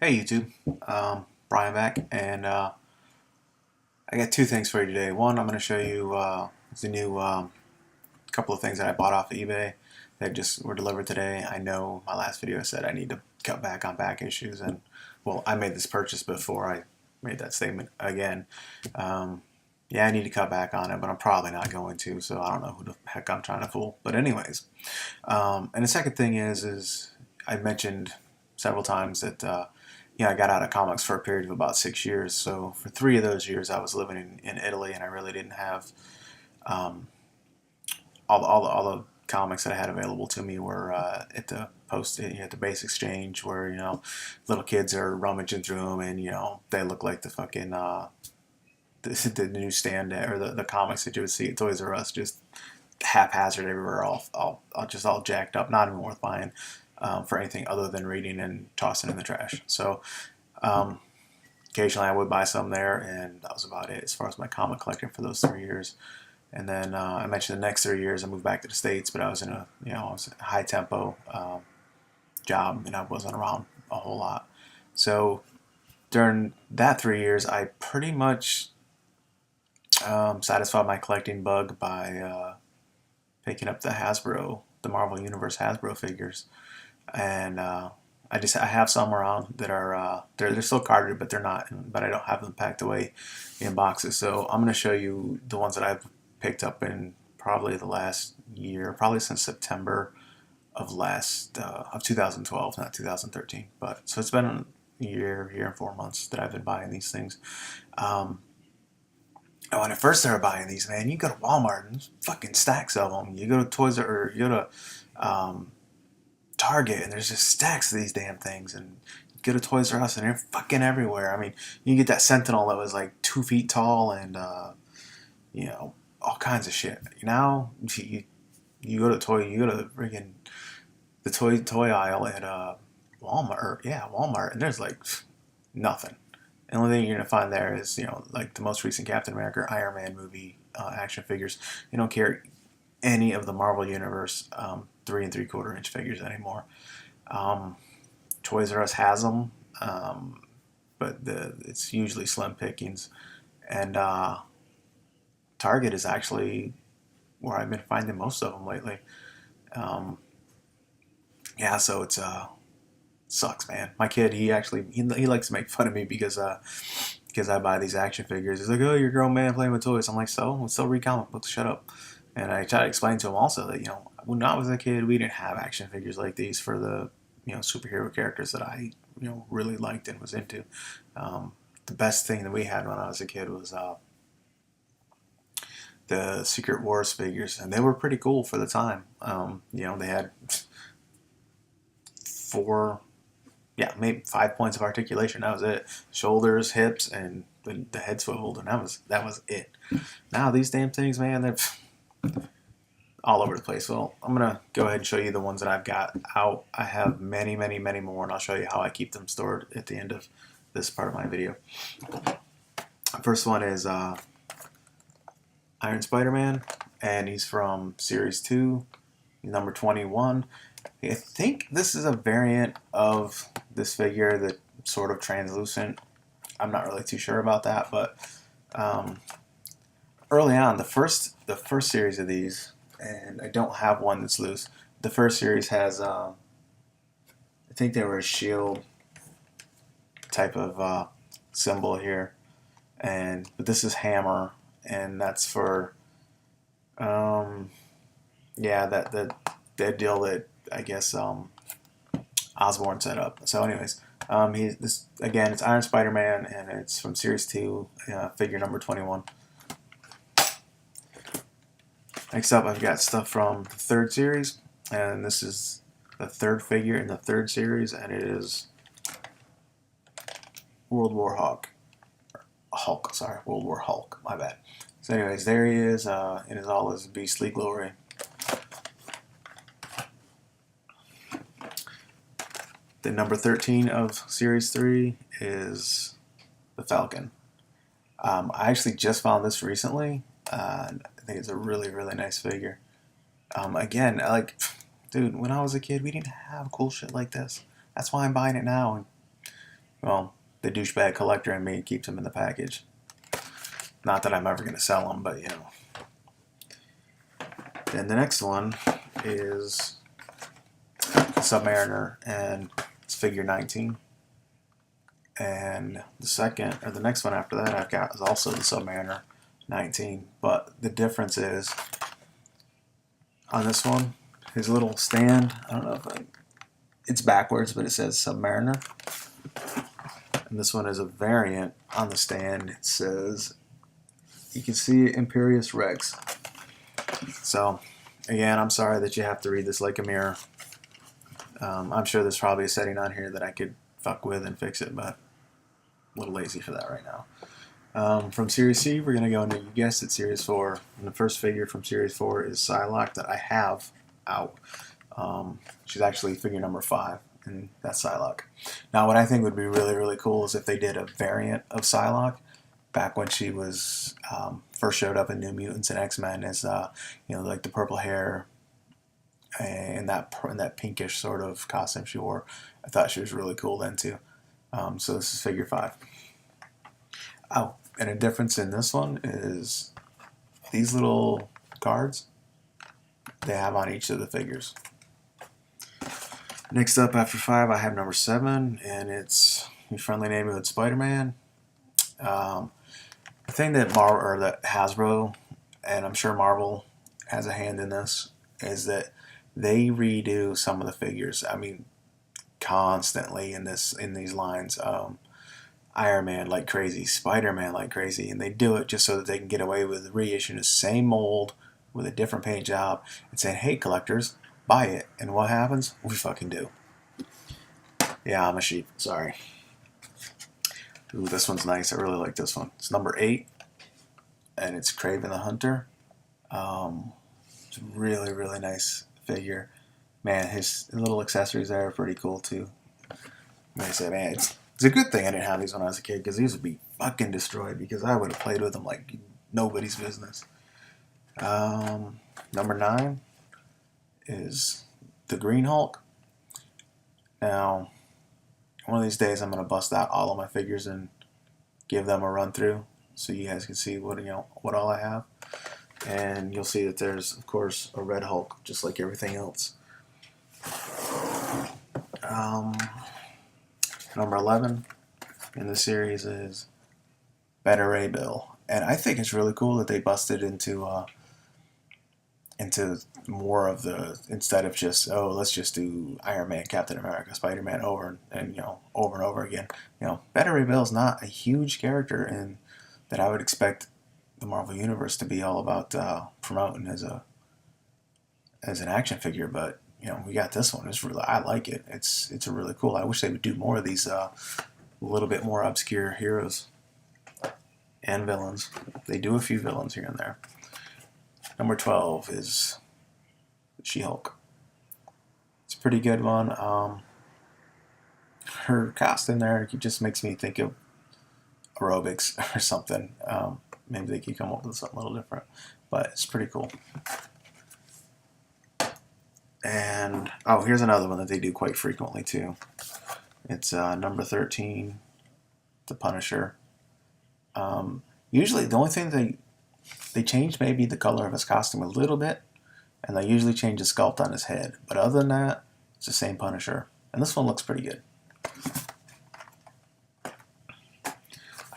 Hey YouTube, Brian back, and I got two things for you today. One, I'm going to show you the new couple of things that I bought off of eBay that just were delivered today. I know my last video I said I need to cut back on back issues, and well, I made this purchase before I made that statement again. Yeah, I need to cut back on it, but I'm probably not going to, so I don't know who the heck I'm trying to fool. But anyways, and the second thing is I mentioned several times that I got out of comics for a period of about 6 years. So for 3 of those years, I was living in Italy, and I really didn't have um, all the comics that I had available to me were at the at the base exchange, where little kids are rummaging through them, and they look like the fucking the newsstand or the comics that you would see at Toys R Us, just haphazard everywhere, all jacked up, not even worth buying for anything other than reading and tossing in the trash. So um, occasionally I would buy some there, and that was about it as far as my comic collecting for those 3 years. And then I mentioned the next 3 years I moved back to the States, but I was in a high tempo job, and I wasn't around a whole lot. So during that 3 years, I pretty much satisfied my collecting bug by picking up the Marvel Universe Hasbro figures, and I have some around that are they're still carded, but they're not, but I don't have them packed away in boxes. So I'm going to show you the ones that I've picked up in probably the last year, probably since September of 2012, not 2013. But so it's been a year and 4 months that I've been buying these things. And when I first started buying these, man, you go to Walmart and there's fucking stacks of them. You go to Toys R or you go to Target, and there's just stacks of these damn things. And you go to Toys R Us, and they're fucking everywhere. I mean, you get that Sentinel that was like 2 feet tall, and all kinds of shit. Now you go to the friggin' the toy aisle at Walmart, and there's like nothing. The only thing you're gonna find there is like the most recent Captain America Iron Man movie action figures. You don't carry any of the Marvel Universe 3 3/4 inch figures anymore. Um, Toys R Us has them, but it's usually slim pickings, and Target is actually where I've been finding most of them lately. Um, yeah, so it's sucks, man. My kid, he likes to make fun of me because I buy these action figures. He's like, "Oh, you're a grown man playing with toys." I'm like, "So, we still read comic books. Shut up." And I try to explain to him also that when I was a kid, we didn't have action figures like these for the superhero characters that I really liked and was into. The best thing that we had when I was a kid was the Secret Wars figures, and they were pretty cool for the time. They had four, yeah, maybe 5 points of articulation. That was it. Shoulders, hips, and the head swiveled, and that was it. Now these damn things, man, they're all over the place. Well, I'm gonna go ahead and show you the ones that I've got out. I have many, many, many more, and I'll show you how I keep them stored at the end of this part of my video. First one is Iron Spider-Man, and he's from Series 2, number 21. I think this is a variant of this figure that sort of translucent. I'm not really too sure about that, but early on, the first series of these, and I don't have one that's loose. The first series has, I think they were a shield type of symbol here, but this is Hammer, and that's for, yeah, that deal that I guess Osborn set up. So, anyways, this again. It's Iron Spider-Man, and it's from Series 2, figure number 21. Next up, I've got stuff from the third series, and this is the third figure in the third series, and it is World War Hulk. My bad. So, anyways, there he is in all his beastly glory. The number 13 of Series 3 is the Falcon. I actually just found this recently. I think it's a really, really nice figure. Again, dude, when I was a kid, we didn't have cool shit like this. That's why I'm buying it now. And well, the douchebag collector in me keeps them in the package. Not that I'm ever going to sell them, but you know. Then the next one is Submariner, and it's figure 19. And the next one after that I've got is also the Submariner 19. But the difference is on this one, his little stand, I don't know if it's backwards, but it says Submariner. And this one is a variant on the stand. It says, you can see Imperious Rex. So, again, I'm sorry that you have to read this like a mirror. I'm sure there's probably a setting on here that I could fuck with and fix it, but a little lazy for that right now. From Series C, we're going to go into, you guessed it, Series 4. And the first figure from Series 4 is Psylocke that I have out. She's actually figure number 5, and that's Psylocke. Now, what I think would be really, really cool is if they did a variant of Psylocke back when she was first showed up in New Mutants and X-Men as, you know, like the purple hair and that pinkish sort of costume she wore. I thought she was really cool then too. So this is figure 5. Oh, and a difference in this one is these little cards they have on each of the figures. Next up after 5, I have number 7, and it's Your Friendly Neighborhood Spider-Man. The thing that that Hasbro, and I'm sure Marvel has a hand in this, is that they redo some of the figures. I mean, constantly in these lines. Iron Man like crazy, Spider-Man like crazy, and they do it just so that they can get away with reissuing the same mold with a different paint job and saying, "Hey, collectors, buy it." And what happens? We fucking do. Yeah, I'm a sheep. Sorry. Ooh, this one's nice. I really like this one. It's number 8, and it's Kraven the Hunter. It's a really, really nice figure. Man, his little accessories there are pretty cool too. Like I said, man, it's a good thing I didn't have these when I was a kid, because these would be fucking destroyed, because I would have played with them like nobody's business. Number 9 is the Green Hulk. Now, one of these days I'm going to bust out all of my figures and give them a run through so you guys can see what all I have. And you'll see that there's, of course, a Red Hulk, just like everything else. Number 11 in the series is Beta Ray Bill, and I think it's really cool that they busted into more of the, instead of just, oh, let's just do Iron Man, Captain America, Spider-Man over and over again. You know, Beta Ray Bill is not a huge character, and that I would expect the Marvel Universe to be all about promoting as an action figure, but you know, we got this one. It's really, I like it. It's a really cool. I wish they would do more of these a little bit more obscure heroes and villains. They do a few villains here and there. Number 12 is She-Hulk. It's a pretty good one. Her costume there just makes me think of aerobics or something. Maybe they could come up with something a little different, but it's pretty cool. And, oh, here's another one that they do quite frequently, too. It's number 13, the Punisher. Usually, the only thing they change maybe the color of his costume a little bit, and they usually change the sculpt on his head. But other than that, it's the same Punisher. And this one looks pretty good.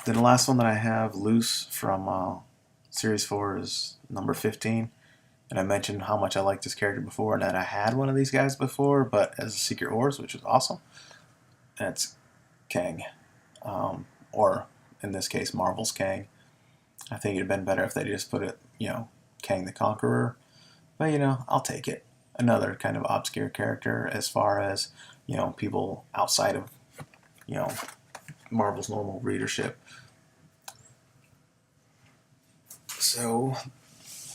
Then the last one that I have loose from Series 4 is number 15. And I mentioned how much I liked this character before, and that I had one of these guys before, but as a Secret Wars, which was awesome. And it's Kang. Or, in this case, Marvel's Kang. I think it'd have been better if they just put it, Kang the Conqueror. But, I'll take it. Another kind of obscure character as far as, people outside of, Marvel's normal readership. So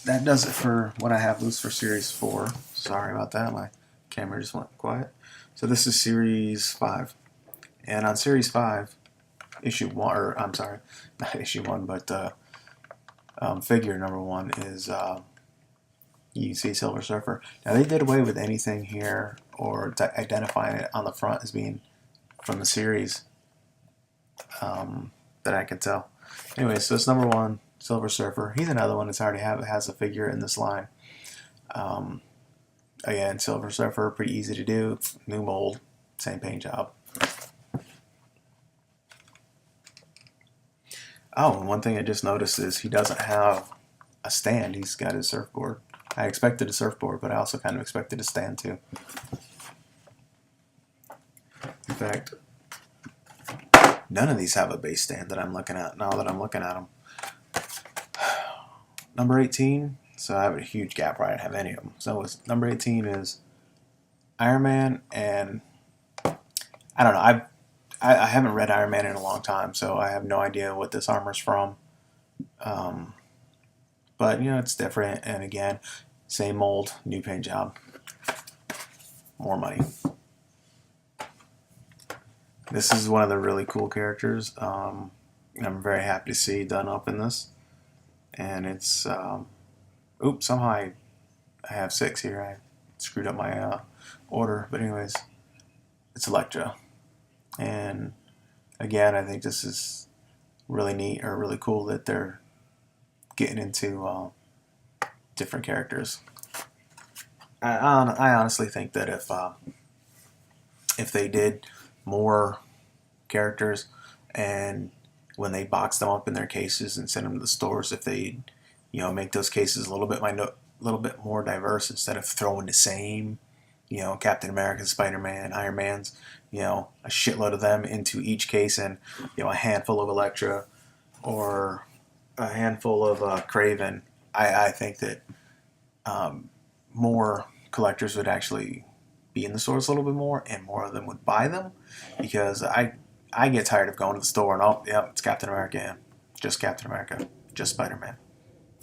that does it for what I have loose for Series 4. Sorry about that. My camera just went quiet. So this is Series 5. And on Series 5, Issue 1, or I'm sorry, not Issue 1, but figure number 1 is, you can see Silver Surfer. Now they did away with anything here, or identifying it on the front as being from the series. that I can tell. Anyway, so it's number 1, Silver Surfer. He's another one that's already has a figure in this line. Again, Silver Surfer, pretty easy to do. New mold, same paint job. Oh, and one thing I just noticed is he doesn't have a stand. He's got his surfboard. I expected a surfboard, but I also kind of expected a stand too. In fact, none of these have a base stand that I'm looking at now that I'm looking at them. Number 18, so I have a huge gap where I don't have any of them. So number 18 is Iron Man, and I don't know. I haven't read Iron Man in a long time, so I have no idea what this armor's from. But you know, it's different, and again, same mold, new paint job, more money. This is one of the really cool characters. I'm very happy to see done up in this, and it's oops, somehow I have 6 here. I screwed up my order, but anyways, it's Elektra. And again, I think this is really neat, or really cool, that they're getting into different characters. I honestly think that if they did more characters, and when they box them up in their cases and send them to the stores, if they, you know, make those cases a little bit more diverse, instead of throwing the same, you know, Captain America, Spider-Man, Iron Man's, you know, a shitload of them into each case, and you know, a handful of Elektra or a handful of Kraven. I think that more collectors would actually be in the stores a little bit more, and more of them would buy them, because I get tired of going to the store and, oh, yep, it's Captain America, and just Captain America, just Spider-Man.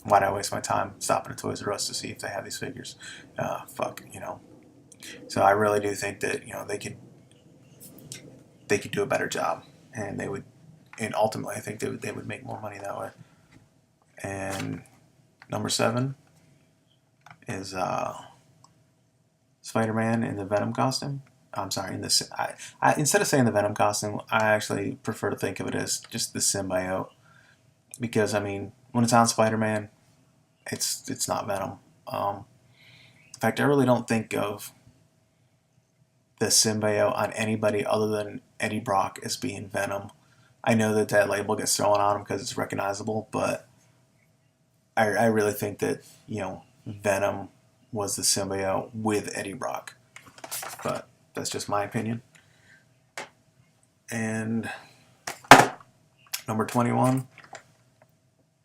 Why'd I waste my time stopping at Toys R Us to see if they have these figures? Fuck, you know. So I really do think that, you know, they could do a better job, and they would, and ultimately I think they would make more money that way. And number 7 is Spider-Man in the Venom costume. I'm sorry, in this. Instead of saying the Venom costume, I actually prefer to think of it as just the symbiote, because I mean, when it's on Spider-Man, it's not Venom. In fact, I really don't think of the symbiote on anybody other than Eddie Brock as being Venom. I know that that label gets thrown on him because it's recognizable, but I really think that, you know, Venom was the symbiote with Eddie Brock. But that's just my opinion. And number 21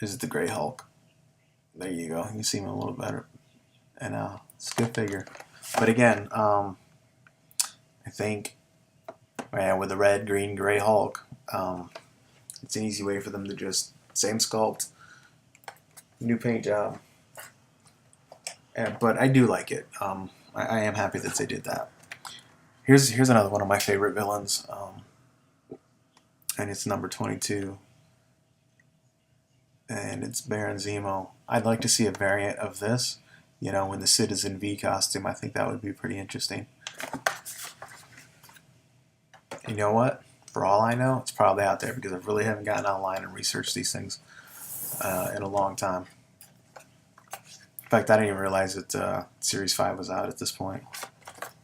is the Grey Hulk. There you go. You see him a little better. And it's a good figure. But again, I think with the red, green, gray Hulk, it's an easy way for them to just, same sculpt, new paint job. But I do like it. I am happy that they did that. Here's another one of my favorite villains, and it's number 22, and it's Baron Zemo. I'd like to see a variant of this, you know, when the Citizen V costume. I think that would be pretty interesting. You know what? For all I know, it's probably out there, because I really haven't gotten online and researched these things in a long time. In fact, I didn't even realize that Series 5 was out at this point.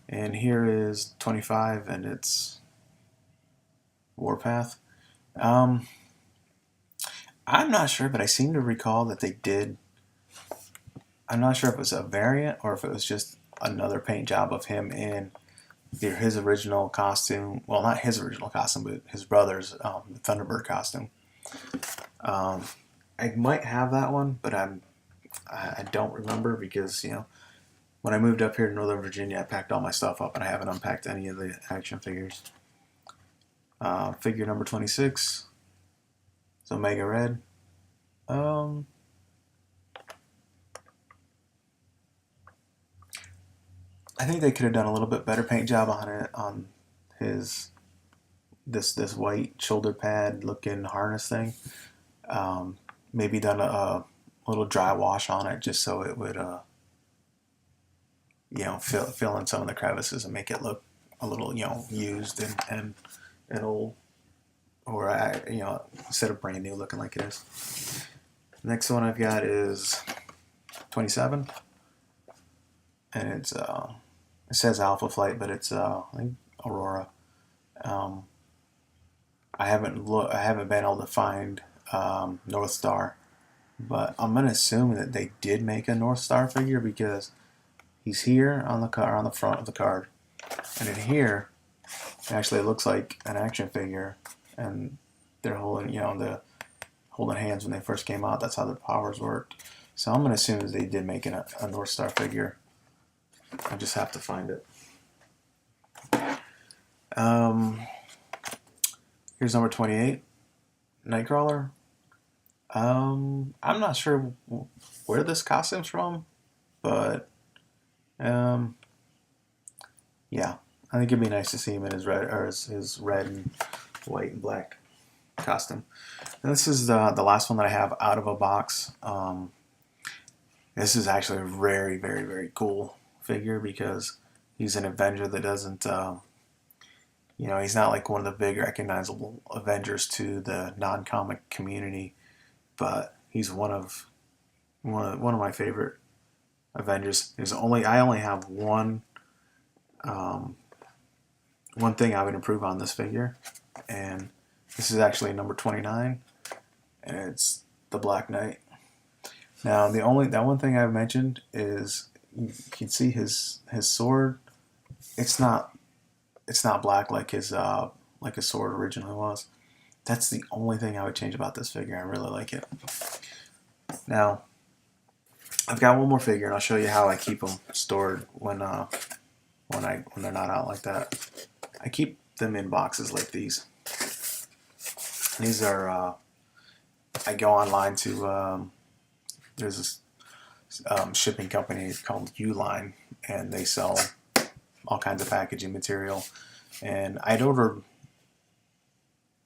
And here is 25, and it's Warpath. I'm not sure, but I seem to recall that they did. I'm not sure if it was a variant or if it was just another paint job of him in his original costume. Well, not his original costume, but his brother's, the Thunderbird costume. I might have that one, but I don't remember, because, you know, when I moved up here to Northern Virginia, I packed all my stuff up, and I haven't unpacked any of the action figures. Figure number 26. So Omega Red. I think they could have done a little bit better paint job on it, on his this white shoulder pad looking harness thing. Maybe done a little dry wash on it, just so it would you know, fill in some of the crevices and make it look a little, you know, used and old. or instead of brand new looking like it is. Next one I've got is 27, and it says Alpha Flight, but it's I think Aurora. Um, I haven't been able to find North Star, but I'm gonna assume that they did make a North Star figure because he's here on the on the front of the card, and in here, actually it looks like an action figure, and they're holding holding hands when they first came out. That's how their powers worked. So I'm gonna assume that they did make a North Star figure. I just have to find it. Here's number 28, Nightcrawler. I'm not sure where this costume's from, but yeah, I think it'd be nice to see him in his red and white and black costume. And this is the last one that I have out of a box. This is actually a very, very, very cool figure because he's an Avenger that doesn't, he's not like one of the big recognizable Avengers to the non-comic community, but he's one of my favorite Avengers. I only have one thing I would improve on this figure, and this is actually number 29, and it's the Black Knight. Now that one thing I've mentioned is you can see his sword. It's not black like his sword originally was. That's the only thing I would change about this figure. I really like it. Now I've got one more figure, and I'll show you how I keep them stored when they're not out like that. I keep them in boxes like these. These are I go online to there's this shipping company called Uline, and they sell all kinds of packaging material. And I'd ordered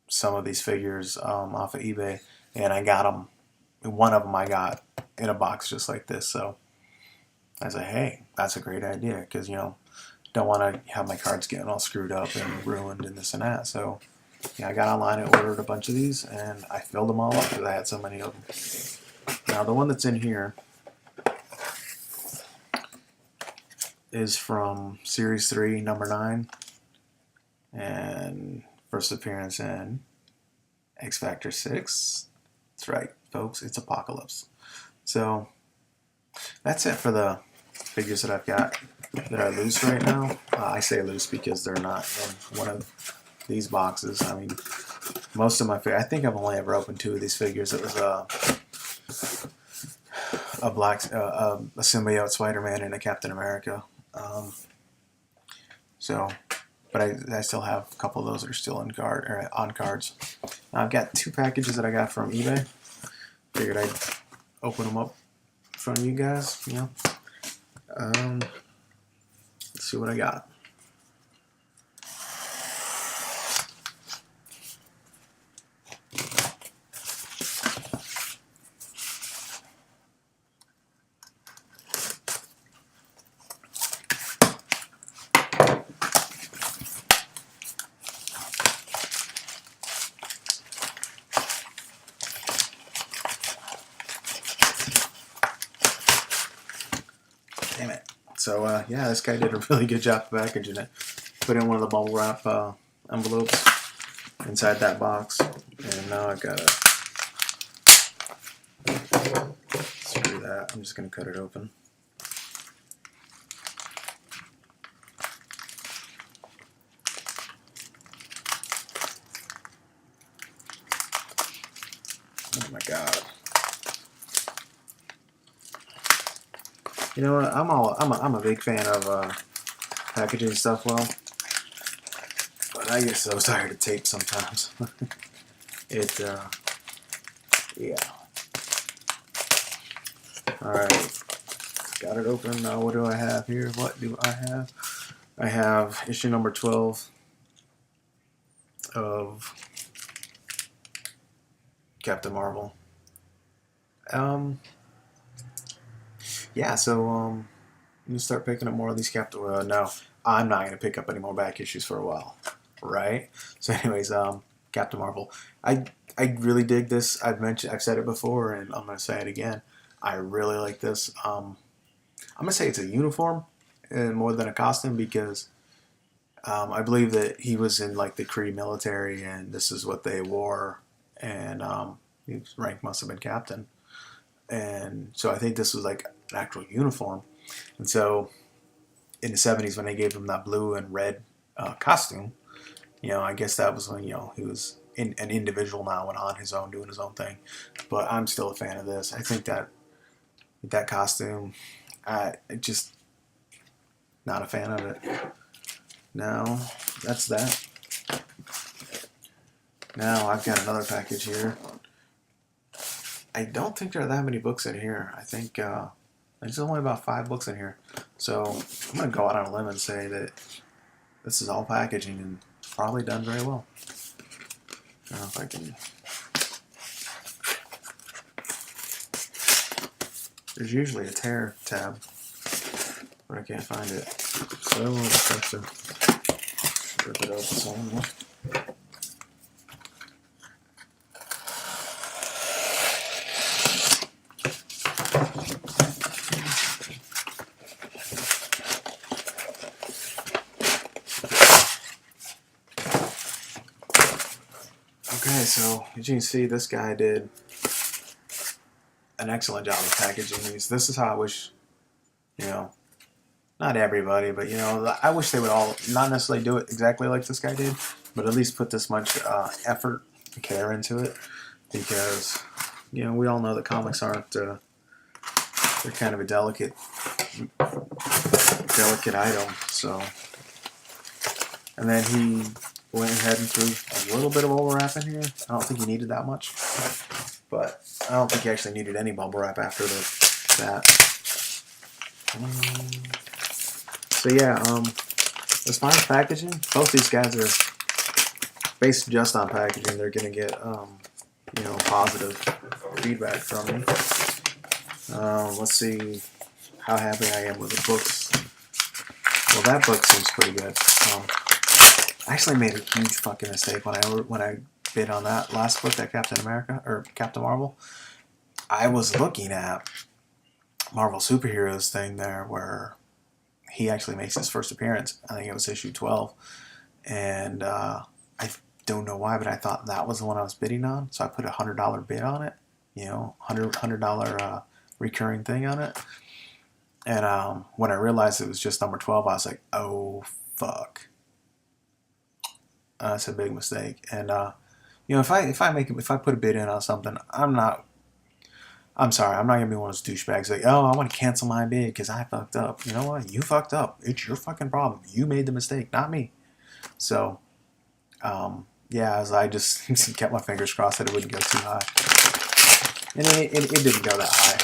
some of these figures off of eBay, and I got them. One of them I got in a box just like this. So I was like, hey, that's a great idea, because don't want to have my cards getting all screwed up and ruined and this and that. So yeah, I got online and ordered a bunch of these, and I filled them all up because I had so many of them. Now the one that's in here is from Series 3, number 9, and first appearance in X Factor 6. That's right, folks, it's Apocalypse. So that's it for the figures that I've got that are loose right now. I say loose because they're not in one of these boxes. I mean, most of my I think I've only ever opened 2 of these figures. It was a symbiote Spider-Man and a Captain America. But I still have a couple of those that are still on cards. Now I've got 2 packages that I got from eBay. Figured I'd open them up in front of you guys. Let's see what I got. Damn it. So, yeah, this guy did a really good job of packaging it. Put in one of the bubble wrap envelopes inside that box. And now I've got to screw that. I'm just going to cut it open. Oh my god. You know what? I'm a big fan of packaging stuff well, but I get so tired of tape sometimes. Yeah. All right, got it open. Now what do I have here? What do I have? I have issue number 12 of Captain Marvel. Yeah, so I'm gonna start picking up more of these no, I'm not gonna pick up any more back issues for a while, right? So anyways, Captain Marvel. I really dig this. I've said it before, and I'm gonna say it again. I really like this. I'm gonna say it's a uniform and more than a costume because I believe that he was in like the Kree military, and this is what they wore, and his rank must have been captain, and so I think this was like an actual uniform, and so in the '70s when they gave him that blue and red costume, I guess that was when he was an individual now and on his own doing his own thing, but I'm still a fan of this. I think that costume, I just not a fan of it. Now, that's that. Now, I've got another package here. I don't think there are that many books in here. I think there's only about 5 books in here. So, I'm going to go out on a limb and say that this is all packaging and probably done very well. I don't know if I can... There's usually a tear tab, but I can't find it. So, I'll just have to rip it open some. Okay, so as you can see, this guy did an excellent job of packaging these. This is how I wish, not everybody, but I wish they would all not necessarily do it exactly like this guy did, but at least put this much effort and care into it, because we all know that comics aren't they're kind of a delicate item. So, and then he went ahead and threw a little bit of bubble wrap in here. I don't think he needed that much, but I don't think he actually needed any bubble wrap after that. So yeah, as far as packaging, both these guys are based just on packaging. They're gonna get positive feedback from me. Let's see how happy I am with the books. Well, that book seems pretty good. I actually made a huge fucking mistake when I bid on that last book, that Captain America or Captain Marvel. I was looking at Marvel Superheroes thing there where he actually makes his first appearance. I think it was issue 12, and I don't know why, but I thought that was the one I was bidding on, so I put a $100 bid on it. $100 recurring thing on it. And when I realized it was just number 12, I was like, oh fuck. That's a big mistake. And if I put a bid in on something, I'm sorry, I'm not gonna be one of those douchebags like, oh, I want to cancel my bid because I fucked up. You know what? You fucked up. It's your fucking problem. You made the mistake, not me. So, yeah, as I just kept my fingers crossed that it wouldn't go too high, and it didn't go that high.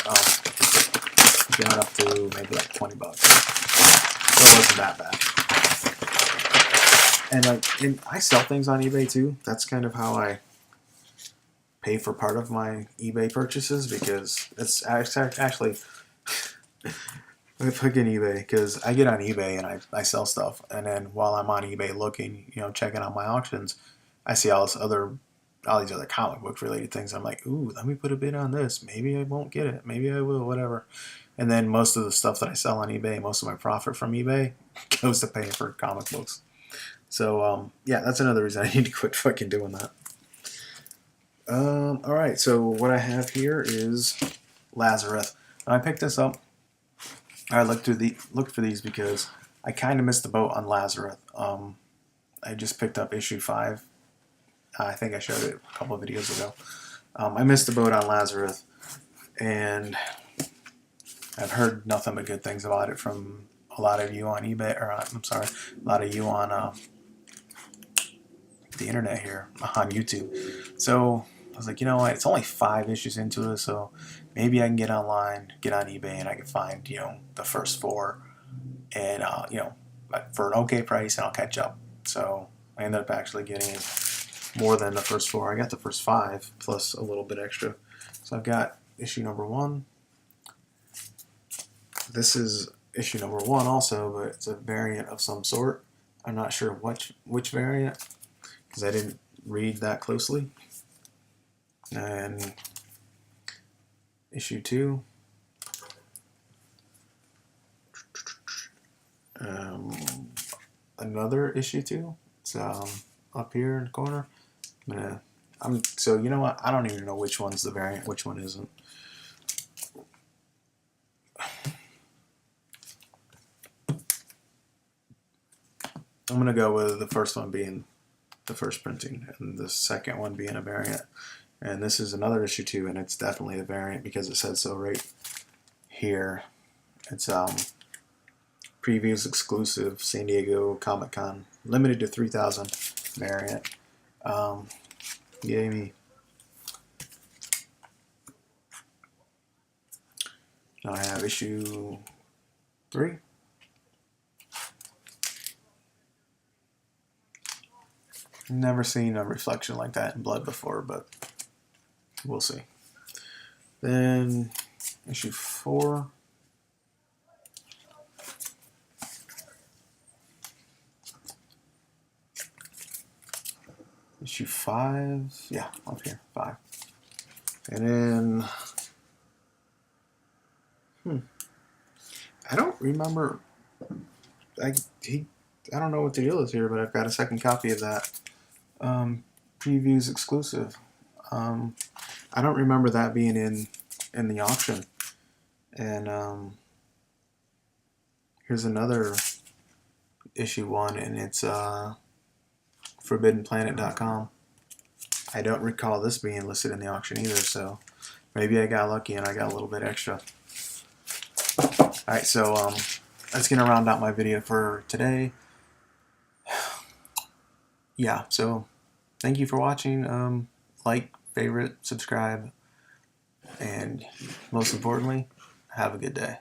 It got up to maybe like $20, so it wasn't that bad. And I sell things on eBay too. That's kind of how I pay for part of my eBay purchases, because it's actually fucking eBay, because I get on eBay and I sell stuff, and then while I'm on eBay looking, checking out my auctions, I see all these other comic book related things. I'm like, ooh, let me put a bid on this. Maybe I won't get it. Maybe I will. Whatever. And then most of the stuff that I sell on eBay, most of my profit from eBay goes to paying for comic books. So yeah, that's another reason I need to quit fucking doing that. All right. So what I have here is Lazarus. And I picked this up. I looked for these because I kind of missed the boat on Lazarus. I just picked up issue 5. I think I showed it a couple of videos ago. I missed the boat on Lazarus, and I've heard nothing but good things about it from a lot of you on eBay, or I'm sorry, a lot of you on the internet here, on YouTube. So I was like, you know what, it's only 5 issues into it, so maybe I can get online, get on eBay, and I can find, the first 4, and, for an okay price, and I'll catch up. So I ended up actually getting more than the first 4. I got the first 5 plus a little bit extra. So I've got issue number 1. This is issue number 1 also, but it's a variant of some sort. I'm not sure which variant, because I didn't read that closely. And issue 2. Another issue 2. It's up here in the corner. So you know what? I don't even know which one's the variant, which one isn't. I'm gonna go with the first one being the first printing, and the second one being a variant. And this is another issue 2, and it's definitely a variant because it says so right here. It's previews exclusive San Diego Comic-Con, limited to 3,000 variant. Yay me. Now I have issue 3. Never seen a reflection like that in blood before, but we'll see. Then issue 4. Issue 5. Yeah, up here, 5. And then I don't remember. I don't know what the deal is here, but I've got a second copy of that. Previews exclusive. I don't remember that being in the auction. And here's another issue 1, and it's ForbiddenPlanet.com. I don't recall this being listed in the auction either, so maybe I got lucky and I got a little bit extra. Alright, so that's gonna round out my video for today. Yeah, so thank you for watching. Like, favorite, subscribe, and most importantly, have a good day.